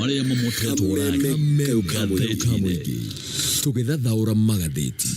maria mamotetwo Kameme tugethathaura Magathiti.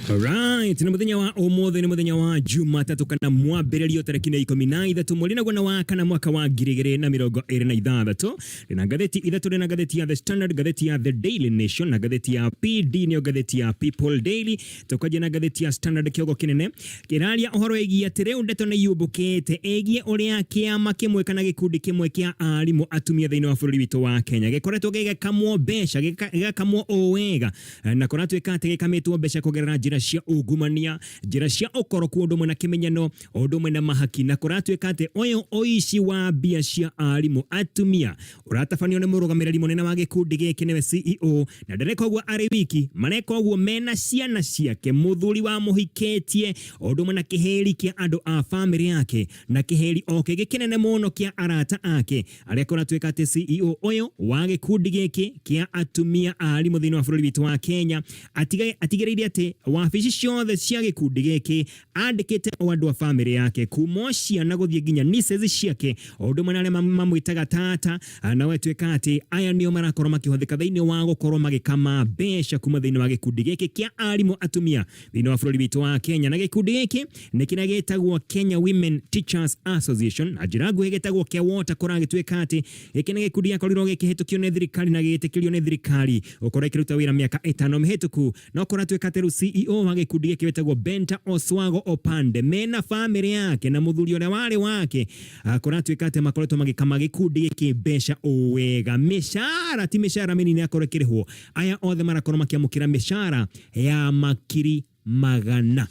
Alright, ni muthenya wa umuthi ni muthenya wa Jumatatu kana mwambĩrĩrio tarĩki 13 mweri wa kana mwaka wa 2026. Rina ngathĩti ithatũ, rina ngathĩti ya The Standard, ngathĩti ya The Daily Nation na ngathĩti ya PD nĩyo ngathĩti ya People Daily. Tukajia na ngathĩti ya Standard kĩogo kĩnene kĩraria ũhoro wĩgiĩ atĩ rĩu ndeto nĩ yũmbũkĩte ĩgiĩ ũrĩa kĩama kĩmwe kana gĩkundi kĩmwe kĩa arimũ atumia thĩinĩ wa bũrũri witũ wa Kenya gĩkoretwo gĩgĩkamwo mbeca gĩgakamwo owega na kũratuĩka atĩ gĩkamitwo mbeca kũgerera njĩra cia ungumania, njĩra cia ũkoroku ũndũ ũmwe na kĩmenyano, ũndũ ũmwe na mahaki, na kũratuĩka atĩ ũyũ ũici wa mbia cia arimũ atumia ũratabanio nĩ mũrũgamĩrĩri mũnene wa gĩkundi gĩkĩ nĩwe CEO, na ndareka ũguo arĩ wiki, mareka ũguo mena ciana ciake, mũthuri wa mũhikĩtie, ũndũ ũmwe na kĩheri kĩa andũ a bamĩrĩ yake, na kĩheri oke gĩkĩnene mũno kĩa arata ake, arĩa kũratuĩka atĩ CEO ũyũ wa gĩkundi gĩkĩ kĩa atumia arimũ thĩinĩ wa bũrũri witũ wa Kenya atigĩrĩire atĩ wabici ciothe cia gĩkundi gĩkĩ andĩkĩte o andũ a bamĩrĩ yake, kuma ciana gũthiĩ nginya nieces ciake, o ũndũ ũmwe na arĩa mamwĩtaga tata, na wetũĩka atĩ aya nĩo marakorwo makĩhũthĩka thĩinĩ wa gũkorwo magĩkama mbeca kuma thĩinĩ wa gĩkundi gĩkĩ kĩa arimũ atumia thĩinĩ wa bũrũri witũ wa Kenya. Na gĩkundi gĩkĩ nĩ kĩrĩa gĩtagwo Kenya Women Teachers Association, na njĩra nguhĩ gĩtagwo KEWOTA, kũragĩtuĩka atĩ gĩkĩ nĩ gĩkundi gĩakorirwo gĩkĩhĩtũkio nĩ thirikari na gĩgĩtĩkĩrio nĩ thirikari gũkorwo ĩkĩruta wĩra mĩaka 5 mĩhĩtũku, no kũratuĩka atĩ CEO wa gĩkundi gĩkĩ wĩtagwo Benta Oswago Opande mena bamĩrĩ yake na mũthuri ũrĩa warĩ wake kũratuĩka atĩ makoretwo magĩkama gĩkundi gĩkĩ mbeca owega. Mĩcara ti mĩcara mĩnini akorwo ĩkĩrĩhwo, aya othe marakorwo makĩamũkĩra mĩcara ya makiri magana.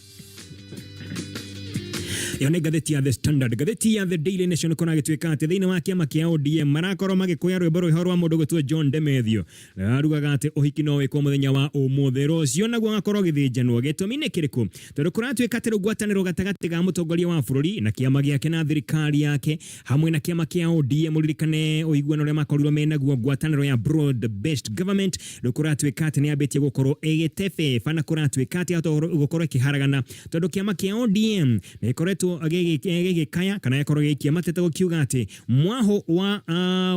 Yo nĩ ngathĩti ya The Standard. Ngathĩti ya The Daily Nation kona gĩtuĩka atĩ thĩinĩ wa kĩama kĩa ODM marakorwo magĩkũya rwĩmbo rũrĩa rwa mũndũ gwĩtwo John Demethio, arugaga atĩ ũhiki no wĩkwo mũthenya wa ũmũthĩ rũciũ naguo gakorwo gĩthĩnjanwo. Gĩtũmi nĩ kĩrĩkũ? Tondũ kũratuĩka atĩ ngwatanĩro gatagatĩ ga mũtongoria wa bũrũri na kĩama gĩake na thirikari yake hamwe na kĩama kĩa ODM, mũririkane ũiguano ũrĩa makorirwo menaguo, ngwatanĩro ya broad based government, kũratuĩka atĩ nĩ ambĩtie gũkorwo ĩgĩtebeba na kũratuĩka atĩ gũkorwo ĩkĩharagana, tondũ kĩama kĩa ODM nĩ ĩkoretwo agĩgĩkaya kana yakorwo gĩkia mateta gũkiuga atĩ mwaho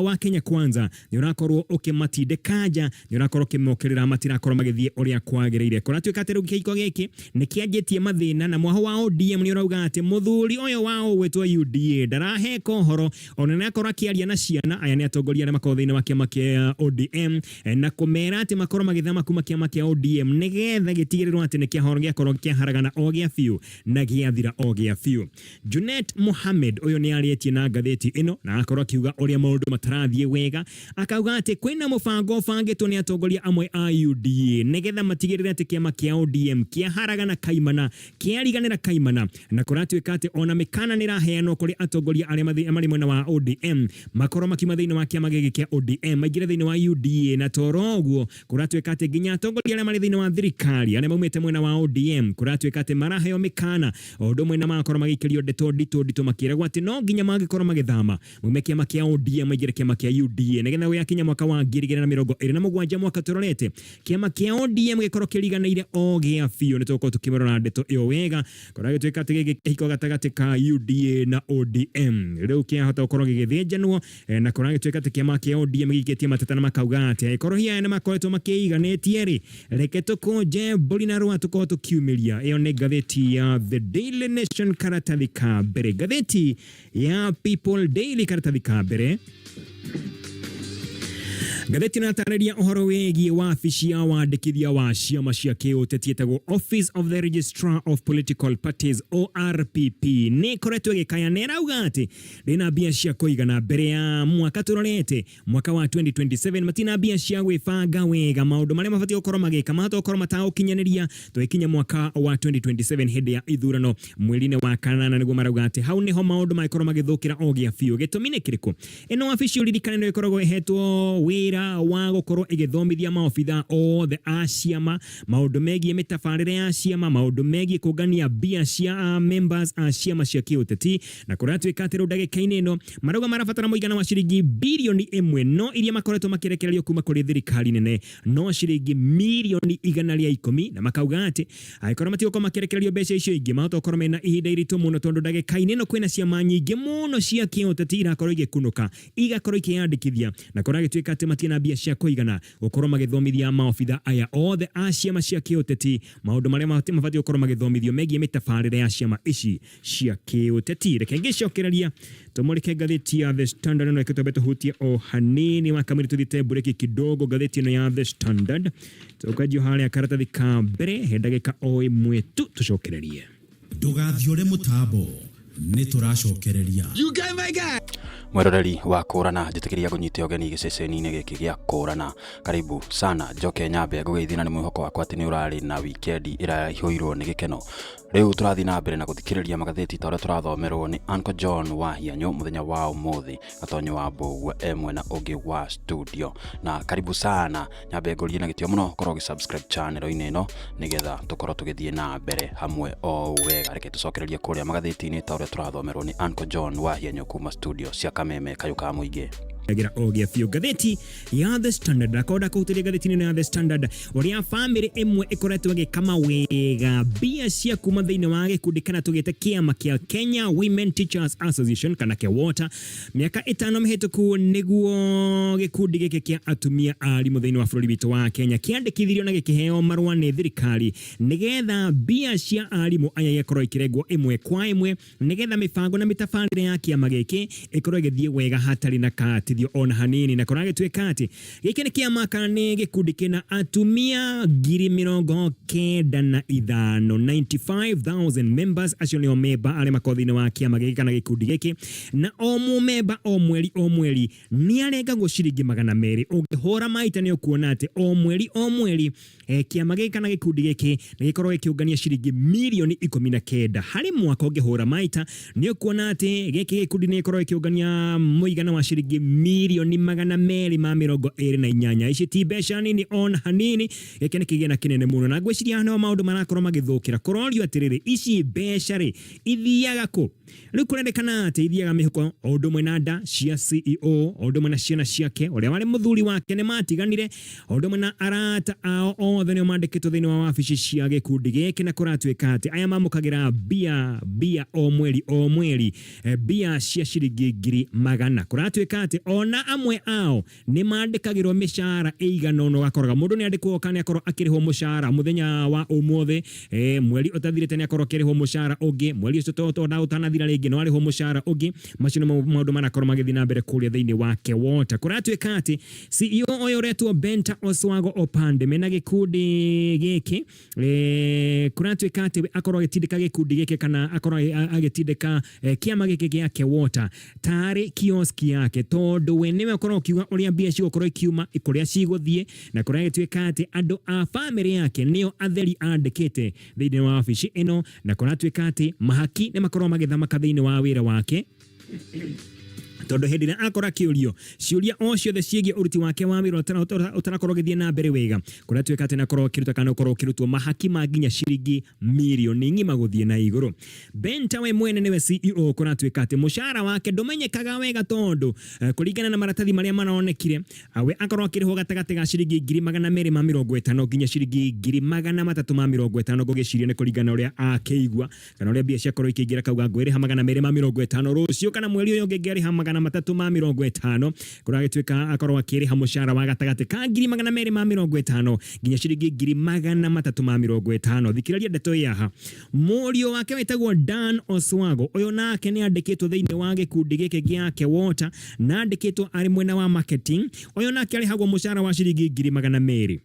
wa Kenya Kwanza nĩ ũrakorwo ũkĩmatinde kanja, nĩ ũrakorwo ũkĩmokerera matirakorwo magĩthiĩ ũrĩa kwagĩrĩire. Kũratuĩka atĩ rĩu kĩhiko gĩkĩ nĩ kĩanjĩtie mathĩna, na mwaho wa ODM nĩ ũrauga atĩ mũthuri ũyũ wao gwĩtwo UDA ndaraheka ũhoro, ona nĩ akorwo akĩaria na ciana. Aya nĩ atongoria arĩa makorwo thĩinĩ wa kĩama kĩa ODM na kũmera atĩ makorwo magĩthama kuma kĩama kĩa ODM nĩgetha gĩtigĩrĩrwo atĩ nĩ gĩakorwo kĩaharagana o gĩa biũ na gĩathira o gĩa biũ. Junet Mohamed ũyũ nĩ arĩtie na ngathĩti ĩno na akorwo akiuga ũrĩa maũndũ matarathiĩ wega, akauga atĩ kwĩna mũbango bangĩtwo nĩ atongoria amwe a UDA nĩgetha matigĩrĩre atĩ kĩama kĩa ODM kĩaharagana kaimana, kĩariganĩra kaimana, na kũratuĩka atĩ ona mĩkana nĩ ĩraheanwo kũrĩ atongoria arĩa marĩ mwena wa ODM makorwo makiuma thĩinĩ wa kĩama gĩkĩ kĩa ODM maingĩre thĩinĩ wa UDA. Na toro ũguo kũratuĩka atĩ nginya atongoria arĩa marĩ thĩinĩ wa thirikari arĩa maumĩte mwena wa ODM kũratuĩka atĩ maraheo mĩkana, o ũndũ ũmwe na makorwo magĩikĩrio ndeto nditũ makĩragwo atĩ no nginya mangĩkorwo magĩthama mume kĩama kĩa ODM maingĩre kĩama kĩa UDA nĩgetha gũyakinya mwaka wa 2027 mwaka tũrorete kĩama kĩa ODM gĩkorwo kĩriganĩire o gĩa biũ. Nĩ tũkorwo tũkĩmĩrora ndeto ĩyo wega, kũragĩtuĩka atĩ gĩkĩ kĩhiko gatagatĩ ka UDA na ODM rĩu kĩahota gũkorwo gĩgĩthĩnjanwo, na kũragĩtuĩka atĩ kĩama kĩa ODM gĩikĩtie mateta na makauga atĩ angĩkorwo hiya nĩ makoretwo makĩiganĩtie rĩ, reke tũkũnje mbũri na rũa tũkorwo tũkiumĩria. Ĩyo nĩ ngathĩti ya The Daily Nation karatathi ka mbere. Ngathĩti ya People Daily karatathi ka mbere, ngathĩti natarĩria ũhoro wĩgiĩ wabici ya wandĩkithia wa ciama cia kĩũteti ĩtagwo Office of the Registrar of Political Parties ORPP nĩ koretwo ĩgĩkaya na ĩrauga atĩ rĩna mbia cia kũigana mbere ya mwaka tũrorete mwaka wa 2027 matina mbia cia gwĩbanga wega maũndũ marĩa mabatie gũkorwo magĩka mahota gũkorwo matagũkinyanĩria twĩkinya mwaka wa 2027 hĩndĩ ya ithurano mweri-inĩ wa kanana. Nĩguo marauga atĩ hau nĩho maũndũ magĩkorwo magĩthũkĩra o gĩa biũ. Gĩtũmi nĩ kĩrĩkũ? Ĩno wabici ũririkane nĩ ĩkoragwo ĩhetwo wĩra wa gũkorwo ĩgĩthomithia maobitha othe a ciama maũndũ megiĩ mĩtabarĩre ya ciama, maũndũ megiĩ kũngania mbia cia members a ciama cia kĩũteti, na kũratuĩka atĩ rĩu ndagĩka-inĩ ĩno marauga marabatara mũigana wa ciringi bilioni 1 no iria makoretwo makĩrekererio kuma kũrĩ thirikari nene no ciringi milioni 110, na makauga atĩ angĩkorwo matigũkorwo makĩrekererio mbeca icio ingĩ mahota gũkorwo mena ihinda iritũ mũno, tondũ ndagĩka-inĩ ĩno kwĩna ciama nyingĩ mũno cia kĩũteti irakorwo igĩkunũka igakorwo ikĩyandĩkithia, na kũragĩtuĩka atĩ matie na mbia cia kuigana gukorwo magithomithia maofitha aya othe a ciama cia kiuteti maundu maria mabati gukorwo magithomithio megie mitabarire ya ciama ici cia kiuteti. Reke ngicokereria tumulike ngatheti ya The Standard no ikitobeto hutia o hanini wa kamili tuthite bureki kidogo ngatheti no ya The Standard tukadio hali ya karatathi ka mbere hedagika o imwe tu tucokererie ndugathiore mutambo ni turacokereria You guy my guy. Mwiroreri wa kuranaa njitikiria kunyite ogeni giceceni-ini giki gia kuranaa. Karibu sana njoke nyambe ngugeithi na ni mwihoko wakwa ati ni urari na weekend iraihũirwo ni gikeno. Riu turathie na mbere na guthikereria magatheti ta uria turathomerwo ni Uncle John wa hianyo muthenya wa umuthi gatonye wa mbugua emwe na ungi wa studio. Na karibu sana nyambe ngurie na gitio muno korwo subscribe channel-ini ino nigetha tukorwo tugithie na mbere hamwe o wega. Reke tucokererie kuria magatheti-ini ta uria turathomerwo ni Uncle John wa hianyo kuma studio cia Kameme kayu ka muingi. Agira ogia fio gatheti ya The Standard akoda kuutiria gatheti-ini ya The Standard uria family emwe ikoretwo gikama wega bia cia kuma thiini wa gikundi kana tugite kiama kia Kenya Women Teachers Association kana KEWOTA miaka 5 mihituku niguo gikundi giki kia atumia arimu thiini wa bururi witu wa Kenya kiandikithirio na gikiheo marua ni thirikari nigetha bia cia arimu aya ikorwo ikiregwo imwe kwa imwe nigetha mibango na mitabarire ya kiama giki ikorwo igithie wega hatari na kati ona hanini na korage twekati giki ni kiama kana gikundi kina atumia 95,000 members actually o member ale makothini wa kiama giki kana gikundi giki na o mu member o mweri ni arenga go ciringi 200 ungihora maita ni ukuona ati o mweri kiama giki kana gikundi giki ni gikorwo gikiungania ciringi milioni 19 hari mwaka ungihora maita ni ukuona ati giki gikundi ni gikorwo gikiungania muigana wa ciringi milioni 228 ici ti mbeca nini on hanini giki ni kigena kinene muno na gwiciria no maundu marakorwo magithukira kurorio atiriri ici mbeca ri ithiaga ku riu kurendekana ati ithiaga mihuko undu mwena nda cia CEO undu mwena ciana ciake uria wari muthuri wake ni matiganire undu mwena arata ao othe ni mandikitwo thiini wa wabici cia gikundi giki na kuratwika ati aya mamukagira bia o mweri bia cia ciringi 100 kuratwika ati ona amwe ao ni mandikagirwo mishara eigana no gakoraga mundu ni andikwo kana akorwo akirihwo mushara muthenya wa umuthi mweri utathirite ni akorwo akirihwo mushara ungi mweri ucio toto na utanathira ringi no arihwo mushara ungi macino maundu manakorwo magithii na mbere kuria thiini wa KEWOTA kuratwika ati CEO oyo retwo Benta Oswago Opande mena gikundi giki kuratwika ati akorwo agitindika gikundi giki kana akorwo agitindika kiama giki gia KEWOTA tari kioski yake tondu we niwe akorwo kiuga uria mbia cigokorwo ikiuma ikuria ciguthie na kuria gitwika ati andu a family yake nio atheri andikite thiini wa wabici ino na kuratwika ati mahaki ni makorwo magithamaka thiini wa wira wake tondu hindi na akora kiurio ciuria o ciothe ciegie uruti wake wa wira utarakorwo githie na mbere wega kuratwika ati na korwo kiruta kana korwo kirutwo mahaki maginya ciringi milioni ngima guthie na iguru. Benta we mwene niwe CEO kuratwika ati mushara wake ndumenyekaga wega tondu kuringana na maratathi maria manaonekire awe akorwo kirihwo gatagati ga ciringi 250 nginya ciringi 350 gugicirio ni kuringana uria akeigwa kana uria bia ciakorwo ikiingira kauga ngwiriha 250 rucio kana mweri uyu ngingiriha 350 kuragitwika akorwo akiriha mushara wa gatagati ka 250 nginya ciringi 350. Thikiraria ndeto yaha murio wake wetagwo Dan Oswago uyo nake ni andikitwo thiini wa gikundi giki gia KEWOTA na andikitwo ari mwena wa marketing uyo nake arihagwo mushara wa ciringi 200.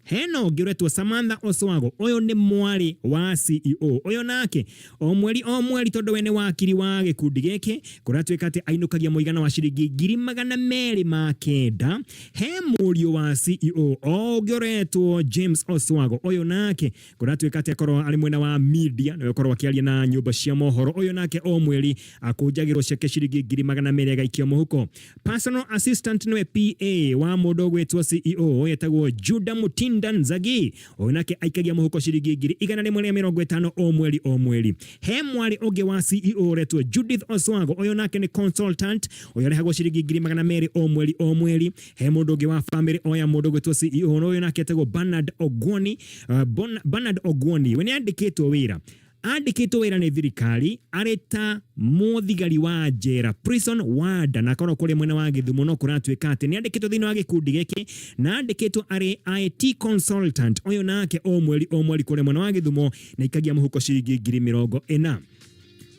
Heno giretwo Samantha Oswago uyo ni mwari wa CEO uyo nake o mweri tondu we ni wakiri wa gikundi giki kuratwika ati ainukagia muigana wa ciringi 209. He murio wa CEO o giretwo James Oswago uyo nake kuratwika ati akorwo ari mwena wa media na akorwo akiaria na nyumba cia mohoro uyo nake o mweri akujagirwo ceke ciringi 200 gaikio muhuko. Personal assistant niwe PA wa mundu gwetwo CEO yetagwo Judah Mutinda Nzagi onake aikagia muhuko ciringi 150 o mweri. He mwari oge wa CEO retwo Judith Oswago uyo nake ni consultant uyo arihagwo ciringi 200 o mweri. He mundu oge wa family oya mundu gwetwo CEO uyo nake etagwo Bernard Ogwoni we ni andikitwo wira andikitwo wira ni thirikari areta muthigari wa njera prison warder na korwo kuri mwena wa Githumo no kuratuika ati ni andikitwo thiini wa gikundi giki na andikitwo ari IT consultant uyu nake o mweri kuri mwena wa Githumo na ikagia muhuko ciringi 40,000.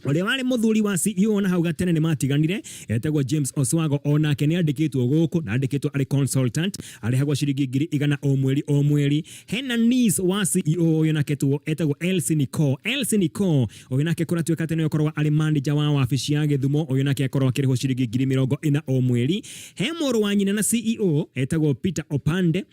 Ole wale muthuri wa CEO na hau gatene ni matiganire etagwo James Oswago onake ni andikitwo guku na andikitwo ari consultant ari hagwa ciringi 100 o mweri. Hena niece wa CEO uyu nake etagwo Elsie Nicole uyu nake kuratuika ati ni okorwa ari manager wa wabici ya Githumo uyu nake akorwa akiriho ciringi 40,000 o mweri. He muru wa nyina na CEO etagwo Peter Opande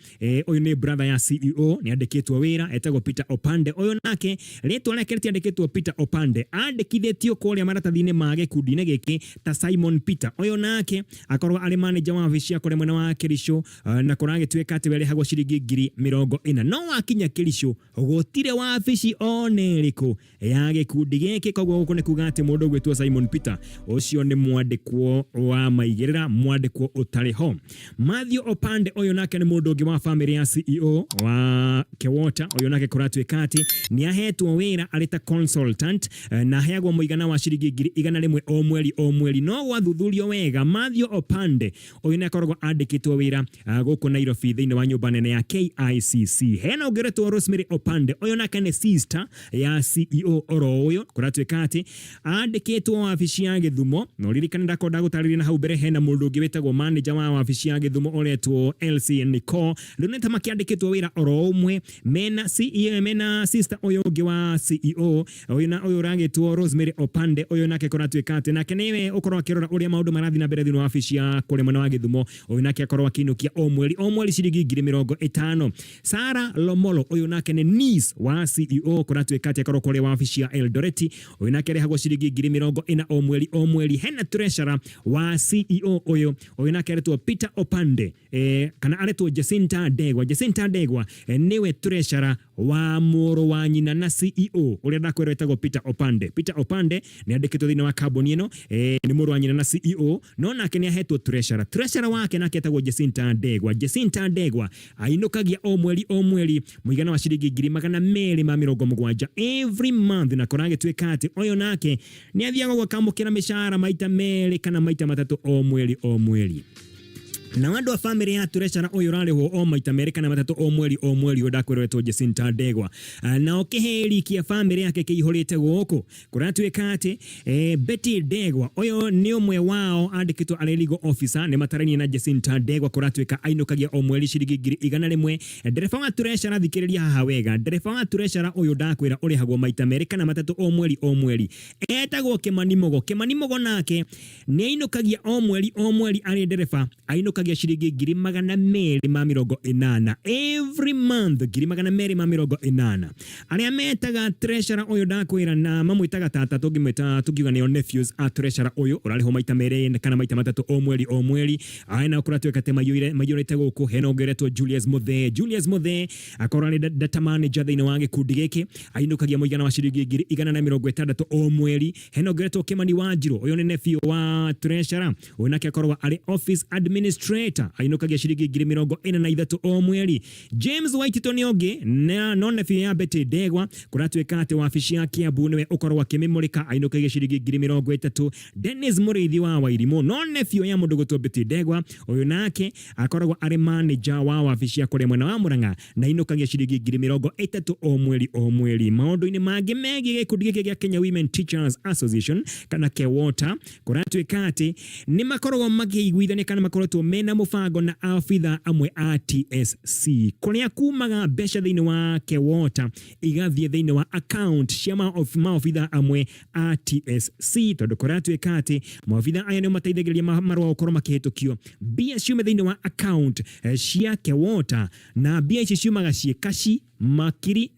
uyu ni brother ya CEO ni andikitwo wira etagwo Peter Opande uyu nake ritwa reke ritiandikitwo Peter Opande andikithitio kuria maratathine ma gikundi-ini giki ta Simon Peter uyu nake akorwa ari manager wa wabici ya kuri mwena wa Kirisho na kuragituika ati were hagwa ciringi 40,000 no wakinya Kirisho gutire wabici oneriku ya gikundi giki koguo guku ni kuga ati mundu gwitwo Simon Peter ucio ni mwandikwo wa maigirira mwandikwo utari ho. Matthew Opande uyu nake ni mundu ungi wa family ya CEO wa KEWOTA uyu nake kuratuika ati ni ahetwo wira ari ta consultant na heagwo muigana wa ciringi 100 o mweri no gwathuthurio wega. Matthew Opande uyu nakoragwo andikitwo wira guku Nairobi thiini wa nyumba nene ya KICC. Hena ungeretwo Rosemary Opande uyu nake ni sister ya CEO oro uyu kuratuika ati andikitwo wabici ya Githumo no ririkana ndakonda gutariria na hau mbere. Hena mundu ungi wetagwo manager wa wabici ya Githumo uretwo Elsie Nicole luneta makiandikitwo wira oro umwe mena CEO mena sister uyu ungi wa CEO uyu na uyu ragitwo Rosemary Opande uyu nake kuratuika ati nake niwe ukorwa kirora uria maundu marathi na mbere thini wa wabici ya kuri mwena wa Githumo uyu nake akorwa kinukia o mweri ciringi 50,000. Sara Lomolo uyu nake ni niece wa CEO kuratuika ati akorwa kuri wabici ya Eldoret uyu nake rehagwo ciringi 40,000 o mweri. Hena treasurer wa CEO uyu nake aretwo Peter Opande kana aretwo Jacinta Ndegwa niwe treasurer wa muru wa nyina na CEO uria ndakwirwo etagwo Peter Opande ni andikitwo thiini wa kambuni ino ni muru wa nyina na CEO no nake ni ahetwo treasurer wake nake etagwo Jacinta Ndegwa ainukagia o mweri muigana wa ciringi 270 every month na kuragituika ati uyu nake ni athiaga gwakamukira mishahara maita meri kana maita matatu o mweri. Na wandu wa family ya treasurer uyu rariho o maita meri kana matatu o mweri udakwirwetwo Jacinta Ndegwa na okiheri kia family yake kiihurite guku kuratuika ati Betty Ndegwa uyu ni umwe wao andikitwo ari legal officer ni matarani na Jacinta Ndegwa kuratuika ainukagia o mweri ciringi 100 ndereba wa treasurer thikiriria haha wega ndereba wa treasurer uyu ndakwira urihagwo maita meri kana matatu o mweri etagwo Kimanimogo nake ni ainukagia o mweri ari ndereba ainukagia ciringi 280 every month 280 aria metaga treasurer uyu ndakwira na mamwitaga tata tungiuga ni nephews a treasurer uyu urariho maita meri kana maita matatu o mweri aina kuratuika te mayurite guku hena ungeretwo Julius Muthe akorwa ni data manager thiini wa gikundi giki ainukagia muigana wa ciringi 160 o mweri. Hena ungeretwo Kimani Wanjiru uyu ni nephew wa treasurer uyu nake akorwa ari office administrator ainukagia ciringi 43 o mweri. James Waitito ni ungi na nephew ya Betty Ndegwa kuratuika ati wabici ya Kiambu niwe ukorwa kimimurika ainukagia ciringi 30. Dennis Muriithi wa Wairimu nephew ya mundu gwitwo Betty Ndegwa uyu nake akoragwa ari manager wa wabici ya kuri mwena wa Murang'a na inukagia ciringi 30 o mweri. Maundu-ini mangi megie gikundi giki gia Kenya Women Teachers Association kana KEWOTA kuratuika ati ni makoragwa makiguithania kana makoretwo mena mubango na afitha amwe a TSC kuria kumaga mbeca thiini wa KEWOTA igathie thiini wa account cia maofitha amwe a TSC tondu kuratuika ati maofitha aya ni mateithagiriria marua ukorwo makihitukio mbia ciume thiini wa account cia KEWOTA na mbia ici ciumaga ciekaci makiri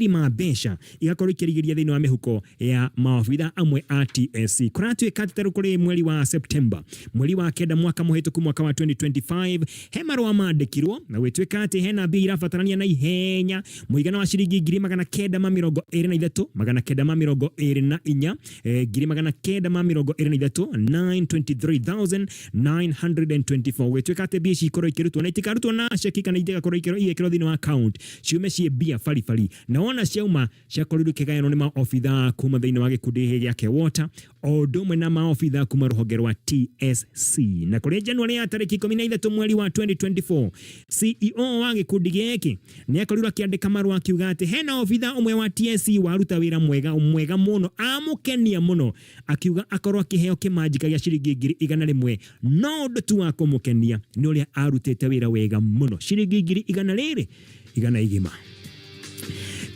ma mbeca igakorwo ikirigiria thiini wa mihuko ya maofitha amwe a TSC kuratuika ati taru kuri mweri wa September mweri wa kenda mwaka muhituku mwaka wa 2020 2025 he marũa mandĩkirwo na gwĩtuĩka atĩ hena mbia irabatarania na ihenya mũigana wa ciringi 923 924 923,924 gwĩtuĩka atĩ mbia cikorwo ikĩrutwo na itikarutwo na ceki kana igakorwo igĩkĩrwo thĩinĩ wa account ciume ciĩ mbia baribari na wona ciauma ciakorirwo ikĩgayanwo nĩ maobithaa kuma thĩinĩ wa gĩkundi gĩa KEWOTA o ũndũ ũmwe na maobithaa kuma rũhonge rwa TSC na kũrĩ Januari ya tarĩki 13 mweri wa 2024 CEO wa gĩkundi gĩkĩ nĩ akorirwo akĩandĩka marũa akiuga atĩ hena obithaa ũmwe wa TSC waruta wĩra mwega mũno amũkenia mũno akiuga akorwo akĩheo kĩmanjika gĩa ciringi 100 no ũndũ tu wa kũmũkenia nĩ ũrĩa arutĩte wĩra wega mũno ciringi 100 igima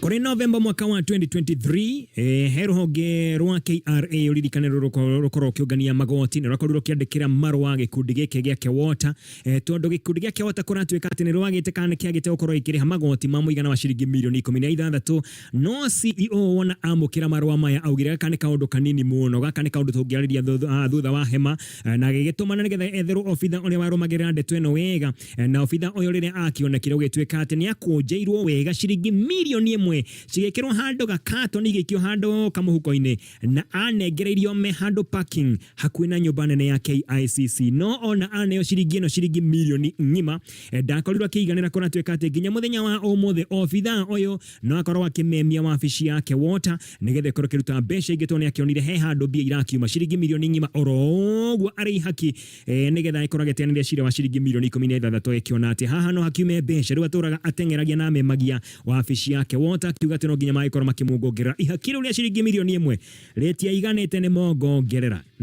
kuri November mwaka wa 2023 he rũhonge rwa KRA ũririkanĩro rũkorwo ũkĩũngania magoti na rũkorwo rũkĩandĩkĩra marũa gĩkundi gĩkĩ gĩa KEWOTA tondũ gĩkundi gĩa KEWOTA kũratuĩka atĩ nĩ rwagĩte kana kĩagĩte gũkorwo ikĩrĩha magoti ma mũigana wa ciringi mirioni 16 no CEO wona amũkĩra marũa maya augire gaka nĩ kaũndũ kanini mũno gaka nĩ kaũndũ tũngĩarĩria thutha wa hema na gĩgĩtũmana nĩgetha etherwo obitha ũrĩa warũmagĩrĩra ndeto ĩno wega na obitha ũyũ rĩrĩa akĩonekire gũgĩtuĩka atĩ nĩ akũnjĩirwo wega ciringi mirioni 1 cigĩkĩrwo handũ gakatoni igĩkio handũ kamũhuko-inĩ na anengereirio me handũ parking hakuhĩ na nyũmba nene ya KICC no ona aneo ciringi mirioni ng'ima ndakorirwo akĩiganĩra kũratuĩka atĩ nginya mũthenya wa ũmũthĩ obithaa ũyũ no akorwo akĩmemia wabici ya KEWOTA nĩgetha ĩkorwo ĩkĩruta mbeca ingĩ tondũ nĩ akĩonire he handũ mbia irakiuma ciringi mirioni ng'ima oroguo arĩ ihaki nĩgetha ĩkorwo agĩteanĩria cira wa ciringi mirioni 16 ĩkĩona atĩ haha no hakiume mbeca rĩu atũraga ateng'eragia na memagia wabici ya KEWOTA kiuga atĩ no nginya magĩkorwo makĩmwongerera ihakire ũrĩa ciringi mirioni 1 rĩtia iganĩte nĩ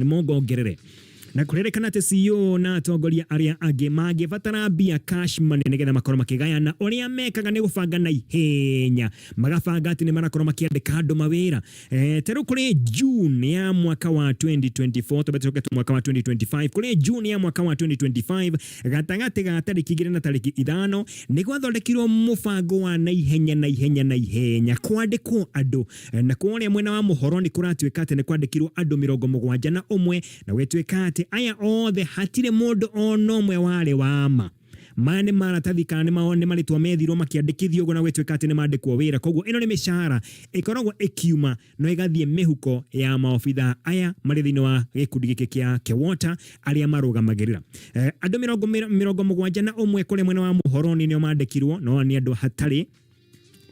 mongongerere na kũrerĩkana atĩ CEO na atongoria arĩa angĩ mangĩbatara mbia cash money nĩgetha makorwo makĩgayana ũrĩa mekaga nĩ gũbanga na ihenya magabanga atĩ nĩ marakorwo makĩandĩka andũ mawĩra terũ kũrĩ June ya mwaka wa 2024 tũbetoke mwaka wa 2025 kũrĩ June ya mwaka wa 2025 gatagatĩ ga tarĩki 2 na tarĩki 5 nĩ gwathondekirwo mũbango wa na ihenya kwandĩkwo andũ na kũrĩa mwena wa mũhoro nĩ kũratuĩka atĩ nĩ kwandĩkirwo andũ 71 na gwĩtuĩka atĩ aya othe hatirĩ mũndũ ono ũmwe warĩ wama mane maratathi kana nĩ marĩtwa methirwo makĩandĩkithio ũguo na gwĩtuĩka atĩ nĩ mandĩkwo wĩra koguo ĩno nĩ mĩcara ĩkoragwo ĩkiuma no ĩgathiĩ mĩhuko ya maobithaa aya marĩ thĩinĩ wa gĩkundi gĩkĩ kĩa KEWOTA arĩa marũgamagĩrĩra andũ 71 kũrĩ mwena wa mũhoro nĩo mandĩkirwo no nĩ andũ hatarĩ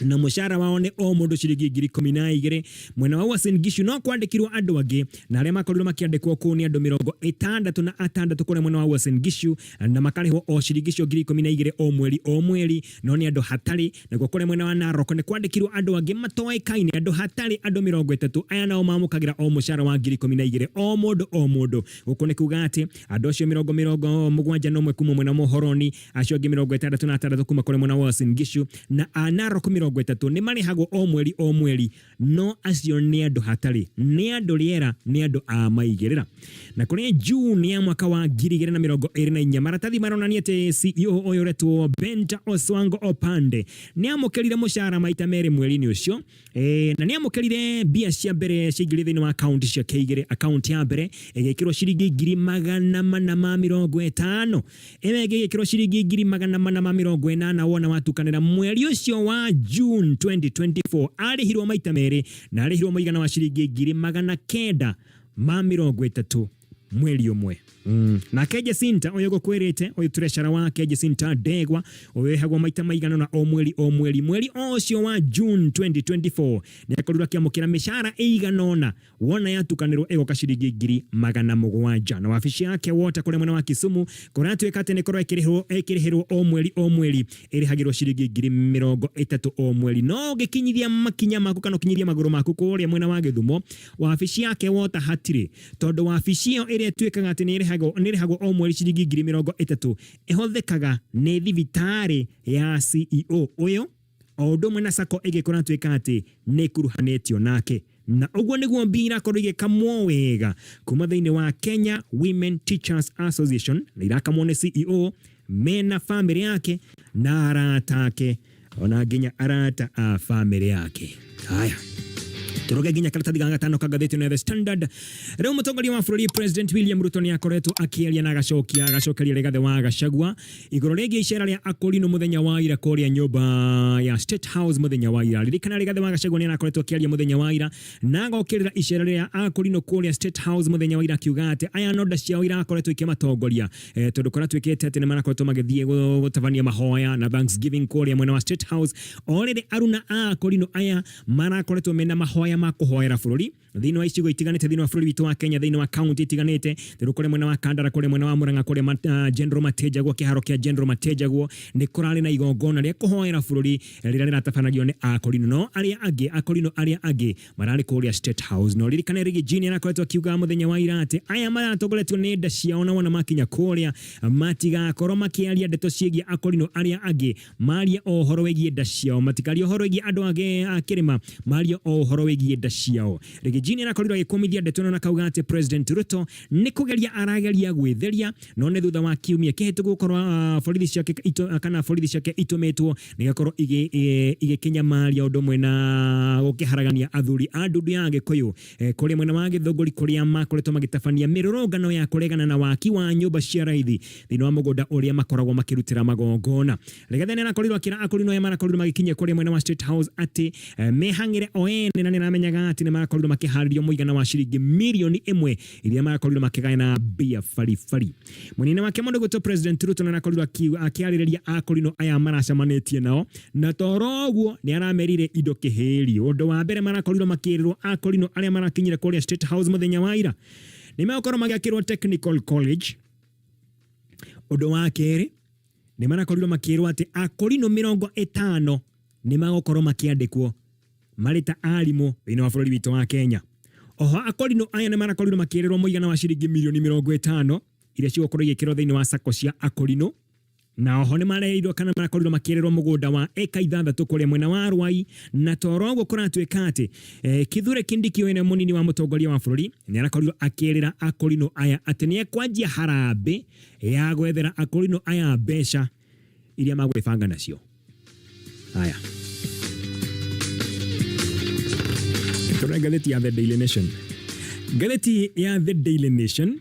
na mũcara wao nĩ o mũndũ ciringi 12,000 mwena wa Hassan Gishu no kwandĩkirwo andũ angĩ na arĩa makorirwo makĩandĩkwo kũu nĩ andũ 66 kũrĩ mwena wa Hassan Gishu na makarĩhwo o ciringi 12,000 o mweri no nĩ andũ hatarĩ na kũrĩ mwena wa Narok nĩ kwandĩkirwo andũ angĩ matoĩkaine andũ hatarĩ andũ 30 aya nao mamũkagĩra o mũcara wa 12,000 o mũndũ gũkũ nĩ kuga atĩ andũ acio 71 kuma mwena mũhoroni acio angĩ 66 kuma kũrĩ mwena wa Hassan Gishu na Narok 30 nĩ marĩhagwo o mweri no acio nĩ andũ hatarĩ nĩ andũ rĩera nĩ andũ a maigĩrĩra na kũrĩ June ya mwaka wa 2024 maratathi maronania atĩ CEO ũyũ retwo Benta Oswango Opande nĩ amũkĩrire mũcara maita merĩ mweri-inĩ ũcio na nĩ amũkĩrire mbia cia mbere ciingĩrire thĩinĩ wa account cia K2 account ya mbere ĩgĩkĩrwo ciringi 450 ĩyo ĩgĩkĩrwo ciringi 480 wona watukanĩra mweri ũcio wa June 2024 arĩhirwo maita merĩ na arĩhirwo mũigana wa ciringi 930 mweri ũmwe na Keje Sinta ũyũ gũkwĩrĩte ũyũ treasurer wa Keje Sinta Ndegwa ũyũhagwo maita maigana na o mweri mweri ũcio wa June 2024 nĩ akorirwo akĩamũkĩra mĩcara ĩiganona wona yatukanĩrwo ĩgoka ciringi 700 na wabici ya KEWOTA kũrĩa mwena wa Kisumu kũratuĩka atĩ nĩ korwo ĩkĩrĩhĩrwo o mweri ĩrĩhagĩrwo ciringi 30 o mweri no gĩkinyithia makinya maku kana ũkinyithia magũrũ maku kũrĩa mwena wa Gĩthumo wabici ya KEWOTA hatirĩ tondũ wabici ĩyo ĩrĩa tuĩkaga atĩ nĩ rĩhagwo o mweri ciringi 30 ĩhũthĩkaga nĩ thibitarĩ ya CEO ũyũ o ũndũ ũmwe na sako ĩgĩkorwo tuĩka atĩ nĩ kuruhanĩtio nake na ũguo nĩguo mbia irakorwo igĩkamwo wega kuma thĩinĩ wa Kenya Women Teachers Association na irakamwo nĩ CEO mena family yake na arata ake ona nginya arata a family yake haya turoge ginya karatathi ga gatano ka gatheti na The Standard. Rĩu mũtongoria wa bũrũri President William Ruto nĩ akoretwo akĩaria na agacokeria Rigathi wa Gachagua igũrũ rĩgiĩ icera rĩa Akurinu mũthenya wa ira kũrĩa nyũmba ya State House mũthenya wa ira. Ririkana Rigathi wa Gachagua nĩ akoretwo akĩaria mũthenya wa ira na agokĩrĩra icera rĩa Akurinu kũrĩa State House mũthenya wa ira akiuga atĩ aya no nda ciao irakoretwo ikĩmatongoria tondũ kora twĩkĩte atĩ nĩ marakoretwo magĩthiĩ gũtabania mahoya na Thanksgiving kũrĩa mwena wa State House. Already aruna a Akurinu aya marakoretwo mena mahoya ma kũhoera bũrũri thĩinĩ wa icigo itiganĩte thĩinĩ wa bũrũri witũ wa Kenya, thĩinĩ wa county itiganĩte, kũrĩ mwena wa Kandara, kũrĩ mwena wa Murang'a, kũrĩ General Matejagwo, kĩharo kĩa General Matejagwo nĩ kũrarĩ na igongona rĩa kũhoera bũrũri rĩrĩa rĩratabanagio nĩ Akurinu. No Akurinu arĩa angĩ mararĩ kũrĩa State House. No ririkane Rigijini anakoretwo akiuga mũthenya wa ira atĩ aya maratongoretio nĩ nda ciao na wona makinya kũrĩa matigakorwo makĩaria ndeto ciĩgiĩ Akurinu arĩa angĩ, maria ũhoro wĩgiĩ nda ciao, matikaria ũhoro wĩgiĩ andũ angĩ a kĩrĩma, maria ũhoro wĩgiĩ nda ciao. Rigijini anakorirwo agĩkũmithia ndeto na akauga atĩ President Ruto nĩ kũgeria arageria gwĩtheria, no nĩ thutha wa kiumia kĩhĩtũku gũkorwo borithi ciake itũmĩtwo nĩgakorwo igĩkinya maria ũndũ ũmwe na gũkĩharagania athuri a ndundu ya Gĩkũyũ kũrĩ mwena wa Gĩthũngũri kũrĩa makoretwo magĩtabania mĩrũrũngano ya kũregana na waki wa nyũmba cia raithi thĩinĩ wa mũgũnda ũrĩa makoragwo makĩrutĩra magongona. Rigathi nĩ anakorirwo akĩra Akurinu aya marakorirwo magĩkinya kũrĩa mwena wa State House atĩ mehang'ĩre o ene na nĩ aramenyaga atĩ nĩ marakorirwo makĩharĩrio mũigana wa ciringi mirioni 1 iria marakorirwo makĩgayana mbia baribari. Mũnene wake mũndũ gwĩtwo President Ruto nĩ arakorirwo akĩarĩrĩria Akurinu aya maracemanĩtie nao, na toro ũguo nĩ aramerire indo kĩhĩri. Ũndũ wa mbere marakorirwo makĩrĩrwo Akurinu arĩa marakinyire kũrĩa State House mũthenya wa ira nĩ magakorwo magĩakĩrwo Technical College. Ũndũ wa kerĩ nĩ marakorirwo makĩrwo atĩ Akurinu 50 nĩ magokorwo makĩandĩkwo marĩ ta arimũ thĩinĩ wa bũrũri witũ wa Kenya. Oho Akurinu aya nĩ marakorirwo makĩrĩrwo mũigana wa ciringi mirioni 50 iria cigũkorwo igĩkĩrwo thĩinĩ wa sacco cia Akurinu. Na oho nĩ marerirwo kana marakorirwo makĩrĩrwo mũgũnda wa eka 6 kũrĩa mwena wa Ruai, na toro ũguo kũratuĩka atĩ Kithure Kindiki wene mũnini wa mũtongoria wa bũrũri nĩ arakorirwo akĩrĩra Akurinu aya atĩ nĩ ekwanjia harambĩ ya gwethera Akurinu aya mbeca iria magwĩbanga nacio. Haya, gatheti ya The Daily Nation. Gatheti ya The Daily Nation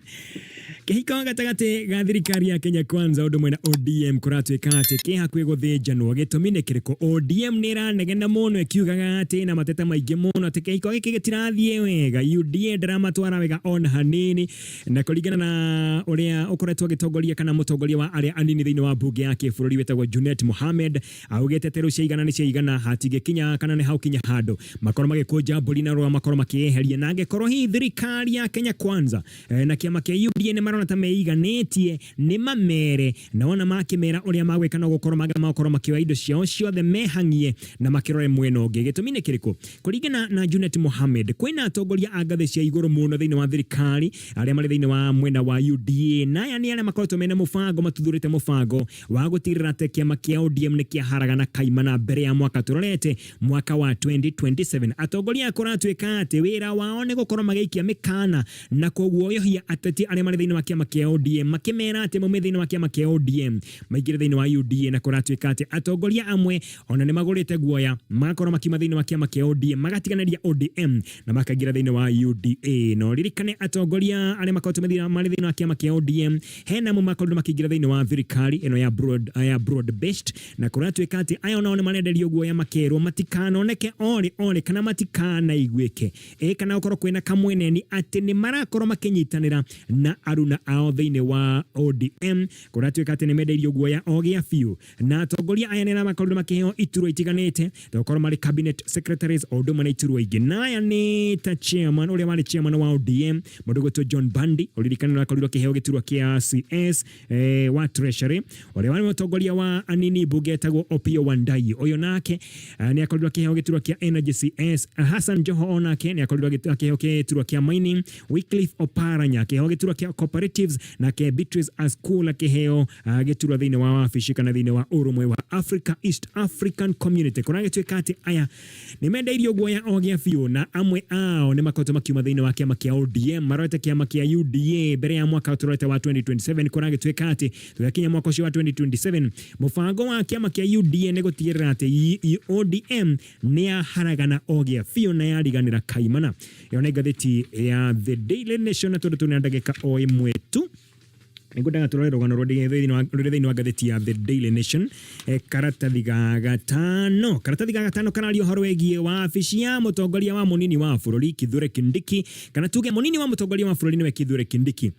kĩhiko gatagatĩ ga thirikari ya Kenya Kwanza ũndũ mwena ODM kũratuĩka atĩ kĩhakuĩ gũthĩnjanwo. Gĩtũmi nĩ kĩrĩkũ? ODM nĩ ĩranegena mũno ĩkiugaga atĩ na mateta maingĩ mũno atĩ kĩhiko gĩkĩ gĩtirathiĩ wega, UDA ndĩramatwara wega ona hanini, na kũringana na ũrĩa ũkoretwo agĩtongoria kana mũtongoria wa arĩa anini thĩinĩ wa mbunge ya kĩbũrũri wetagwo Junet Mohamed augĩte atĩ rĩu ciaigana nĩ ciaigana, hatingĩkinya kana nĩ haukinya handũ makorwo magĩkũnja mbũri na rũa makorwo makĩeheria, na angĩkorwo hihi thirikari ya Kenya Kwanza na kĩama kĩa UDA nĩ marona ta meiganĩtie nĩ mamere na ona makĩmera ũrĩa magwĩka no gũkorwo makorwo makĩoya indo ciao ciothe mehang'ie na makĩrore mwena ũngĩ. Gĩtũmi nĩ kĩrĩkũ? Kũringana na Junet Mohamed, kwĩna atongoria a ngathĩ cia igũrũ mũno thĩinĩ wa thirikari arĩa marĩ thĩinĩ wa mwena wa UDA, na aya nĩ arĩa makoretwo mena mũbango, matuthurĩte mũbango wa gũtigĩrĩra atĩ kĩama kĩa ODM nĩ kĩaharaga na kaimana mbere ya mwaka tũrorete mwaka wa 2027. Atongoria kũratuĩka atĩ wĩra wao nĩ gũkorwo magĩikia mĩkana na kũguoyohia ateti arĩa marĩ thĩinĩ wa kĩama kĩa ODM, makĩmera atĩ maume thĩinĩ wa kĩama kĩa ODM maingĩre thĩinĩ wa UDA, na kũratuĩka atĩ atongoria amwe ona nĩ magũrĩte guoya magakorwo makiuma thĩinĩ wa kĩama kĩa ODM magatiganĩria ODM na makaingĩra thĩinĩ wa UDA. No ririkane atongoria arĩa makoretwo marĩ thĩinĩ wa kĩama kĩa ODM hena amwe makoretwo makĩingĩra thĩinĩ wa thirikari ĩno ya broad based, na kũratuĩka atĩ aya nao nĩ marenderio guoya makerwo matikanoneke ore kana matikanaiguĩke kana gũkorwo kwĩna kamweneni atĩ nĩ marakorwo makĩnyitanĩra na aruna ao thĩinĩ wa ODM. Kũratuĩka atĩ nĩ mendeirio guoya o gĩa biũ, na atongoria aya nĩ makorirwo makĩheo iturwa itiganĩte, gũkorwo marĩ cabinet secretaries o ũndũ ũmwe na iturwa ingĩ. Na aya nĩ ta chairman ũrĩa warĩ chairman wa ODM mũndũ gwĩtwo John Bandi, ũririkane nĩ akorirwo akĩheo gĩturwa kĩa CS wa treasury. Ũrĩa warĩ mũtongoria wa anini mbunge etagwo Opiyo wandai, ũyũ nake nĩ akorirwo akĩheo gĩturwa kĩa energy CS. Hassan onake nĩ akorirwo akĩheo gĩturwa kĩa mining. Wycliffe oparanya akĩheo gĩturwa kĩa operatives na ke Beatrice Askula keheo geturwa thini wa wabici kana thini wa urumwe wa Africa East African Community kuna gitwika ati aya nimendeirio guoya ogia fiu na amwe ao ni makoto makiuma thini wa kiama kia ODM marote kiama kia UDA mbere ya mwaka uturete wa 2027 kuna gitwika ati tugakinya mwaka ucio wa 2027 mufango wa kiama kia UDA ni gutigirira ati ODM ni aharagana ogia fiu na yariganira kaimana yo ne gatheti ya The Daily Nation to tuna ndagika o imwe tu nigudaga turorero gano rodi wa gatheti ya The Daily Nation karatathi ga gatano kanario horo wegie wa afisi ya mutongoria wa munini wa bururi Kithure Kindiki kana tuge munini wa mutongoria wa bururi niwe Kithure Kindiki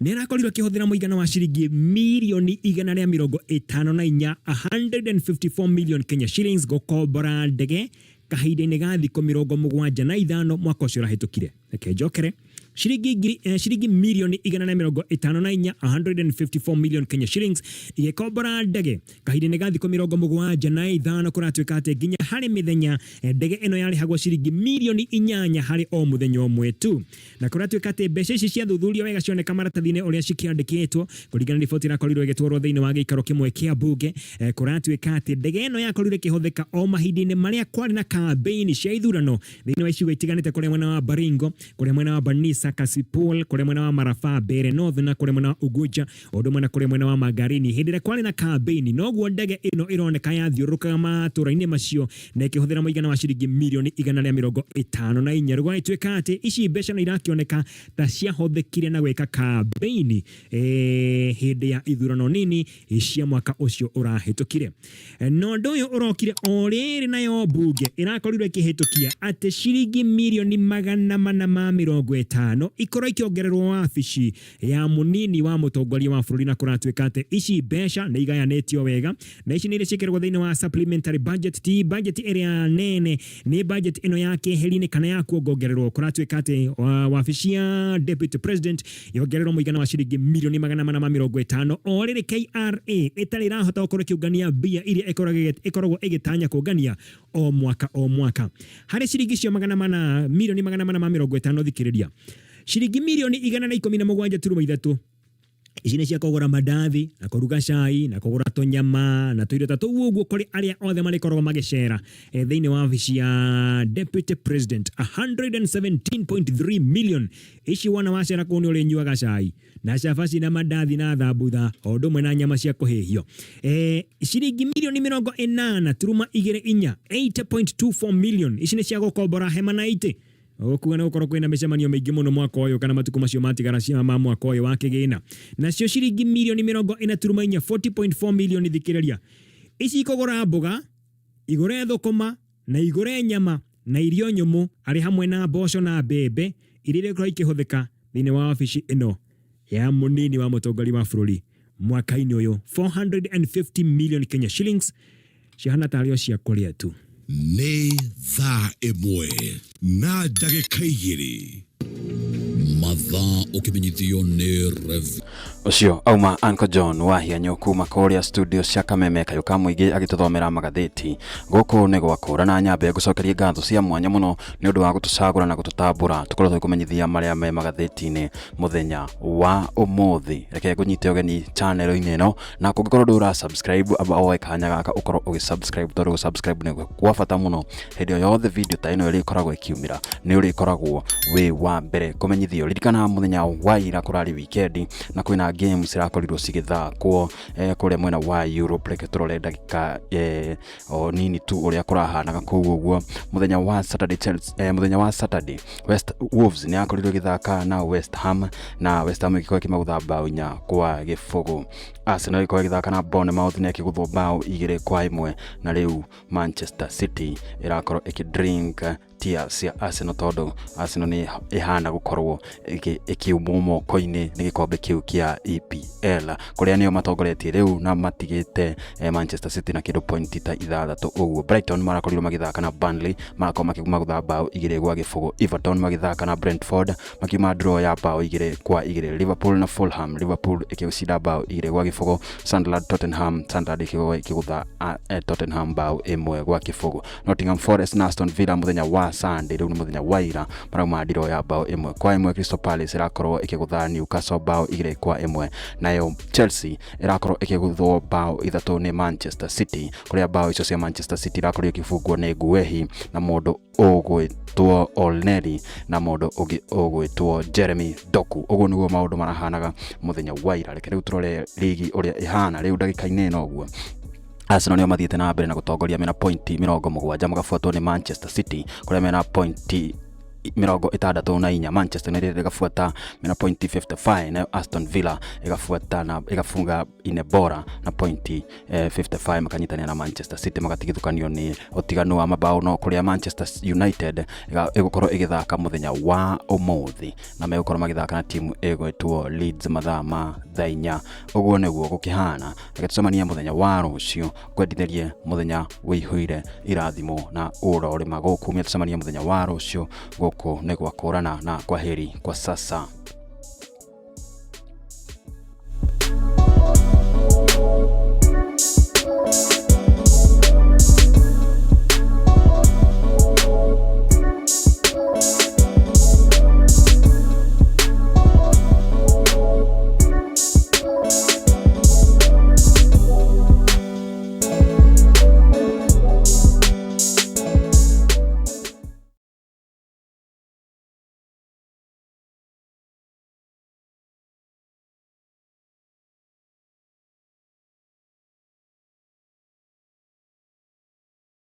nirakorirwo kihũthĩra mũigana wa ciringi milioni 154 154 million Kenya shillings gukombora ndege kahinda-inĩ ga thikũ 75 mwaka ũcio ũrahĩtũkire reke njokere shilingi milioni 154 154 million Kenya shillings igikombora ndege kahinda-inĩ ga thikũ 75 kuratuĩka atĩ nginya harĩ mĩthenya ndege ĩno yarĩhagwo shilingi milioni 8 harĩ o mũthenya ũmwe tu na kuratuĩka atĩ mbeca ici cia thuthuria wega cioneka maratathi-inĩ ũrĩa cikĩandĩkĩtwo kũringana na riboti irakorirwo ĩgĩtwarwo thĩinĩ wa gĩikaro kĩmwe kĩa mbunge kuratuĩka atĩ ndege ĩno yakorirwo ĩkĩhũthĩka o mahinda-inĩ marĩa kwarĩ na kampeni cia ithurano thĩinĩ wa icigo itiganĩte kũrĩa mwena wa Baringo kũrĩa mwena wa Banisa Kasipul kũrĩa mwena wa Marafaa Mbere North na kũrĩa mwena wa Ugunja ũndũ mwena kũrĩa mwena wa Magarini hĩndĩ ĩrĩa kwarĩ na kampeni noguo ndege ĩno ĩroneka yathiũrũrũkaga matũra-inĩ macio na ĩkĩhũthĩra mũigana wa ciringi milioni 154 rũgai tuĩka atĩ ici mbeca nĩ irakĩoneka ta ciahũthĩkire na gwĩka kampeni hĩndĩ ya ithurano nini cia mwaka ũcio ũrahĩtũkire no ũndũ ũyũ ũrokire o rĩrĩ nayo mbunge ĩrakorirwo ĩkĩhĩtũkia atĩ ciringi milioni 450 ikorwo ikiongererwo wabici ya munini wa mutongoria wa bururi na kuratuĩka atĩ ici mbeca nĩ igayanĩtio wega na ici nĩ iria ciĩkĩragwo thĩinĩ wa supplementary budget ti budget ĩrĩa nene nĩ budget ĩno ya keheri-inĩ kana ya kuongererwo kuratuĩka atĩ wabici ya deputy president yongererwo mũigana wa ciringi milioni 450 o rĩrĩ KRA ĩtarĩ irahota gũkorwo ĩkĩũngania mbia iria ĩkoragwo ĩgĩtanya kũngania o mwaka harĩ ciringi cio milioni 450 thikĩrĩria shilingi milioni 117.3 ici nĩ cia kũgũra mandathi na kũruga cai na kũgũra tũnyama na tũirio ta tũu ũguo kũrĩ arĩa othe marĩkoragwo magĩcera thĩinĩ wa wabici ya deputy president 117.3 million ici wona wacera kũu nĩ ũrĩnyuaga cai na cabaci na mandathi na thambutha o ũndũ ũmwe na nyama cia kũhĩhio ciringi milioni 80.24 80.24 million ici nĩ cia gũkombora hema na itĩ okuga na gũkorwo kwĩna mĩcemanio mĩingĩ mũno mwaka ũyũ kana matukũ macio matigara cia ma mwaka ũyũ wa kĩgĩna nacio ciringi milioni 40.4 40.4 milioni thikĩrĩria ici ikũgũra mboga igũre thũkũma na igũre nyama na irio nyũmũ arĩ hamwe na mboco na mbembe iria ikorwo ikĩhũthĩka thĩinĩ wa wabici ĩno ya munini wa mũtongoria wa bũrũri mwaka-inĩ ũyũ 450 million Kenya shillings cihana tarĩ o cia kũrĩa tu nĩ thaa ĩmwe na ndagĩka 2 mathaa ũkĩmenyithio nĩ rev ucio auma Uncle John wahianyo kuma Korea studio cia Kameme kayu ka muingi agituthomera magatheti guku nĩ gwakũra na nyambe gucokeria ngatho cia mwanya muno nĩ ũndũ wa gutucagũra na gututambura tukorwo twikumenyithia marĩa me magatheti-inĩ muthenya wa umuthi reke ngunyite ũgeni channel-inĩ ĩno na kũngĩkorwo ndũra subscribe aba oe kanya gaka ukorwo ũgĩ-subscribe tondũ subscribe nĩ kwa bata muno hĩndĩ yothe video ta ĩno ĩrĩ ikoragwo ikiumĩra nĩ ũrĩkoragwo wĩ wa mbere kumenyithio ririkana muthenya wa ira kũrarĩ weekend na kwĩna games irakorirwo cigĩthakwo kũrĩa mwena wa Europe reke tũrore ndagĩka o nini tu ũrĩa kũrahanaga kũu ũguo muthenya wa Saturday West Wolves nĩ yakorirwo ĩgĩthaka na West Ham na West Ham ĩgĩkorwo ĩkĩmagũtha bao 4 kwa gĩbũgũ Arsenal ĩgĩkorwo ĩgĩthaka na Bournemouth nĩ ĩkĩgũthwo bao 2-1 na rĩu Manchester City ĩrakorwo ĩkĩdrink tears cia Arsenal tondũ Arsenal nĩ ihana gũkorwo ĩkiumwo moko-inĩ nĩ gĩkombe kĩu kĩa EPL kũrĩa nĩo matongoretie rĩu na matigĩte Manchester City na kĩndũ point ta 6 ũguo Brighton marakorirwo magĩthaka na Burnley marakorwo magĩthaka bao 2-0 Everton magĩthaka na Brentford makiuma draw ya bao 2-2 Liverpool na Fulham Liverpool ĩkĩcida bao 2-0 Sunderland Tottenham ĩkĩgũtha Tottenham bao 1-0 Nottingham Forest na Aston Villa muthenya wa wa Sunday riu ni muthenya wa ira marauma ndiro ya bao 1-1 Crystal Palace irakorwo ikigutha Newcastle bao 2-1 nayo Chelsea irakorwo ikiguthwo bao 3 ni Manchester City kuria bao icio cia Manchester City irakorwo ikifungwo ni Guehi na mundu ogwitwo Olneri na mundu ugi ogwitwo Jeremy Doku. Uguo niguo maundu marahanaga muthenya wa ira. Reke riu turore ligi uria ihana riu ndagika-ini ino guo. Arsenal nio mathiete na mbere na gutongoria mena pointi 70 magafuatwo ni Manchester City kuria mena pointi 64. Manchester United igafuata mena pointi 55 na Aston Villa igafuata na igafunga Inebora na pointi 55 makanyitania na Manchester City magatigithukanio ni otiganu wa mabao no kuria Manchester United igukorwo igithaka muthenya wa umuthi na megukorwo magithaka na timu egwetwo Leeds mathaa ma thainya. Uguo niguo gukihana. Reke tucemanie muthenya wa rucio kwendithĩrie muthenya wĩihũire irathimo na urori maguku. Tucemanie muthenya wa rucio guku ni gwa kurana na kwaheri kwa sasa.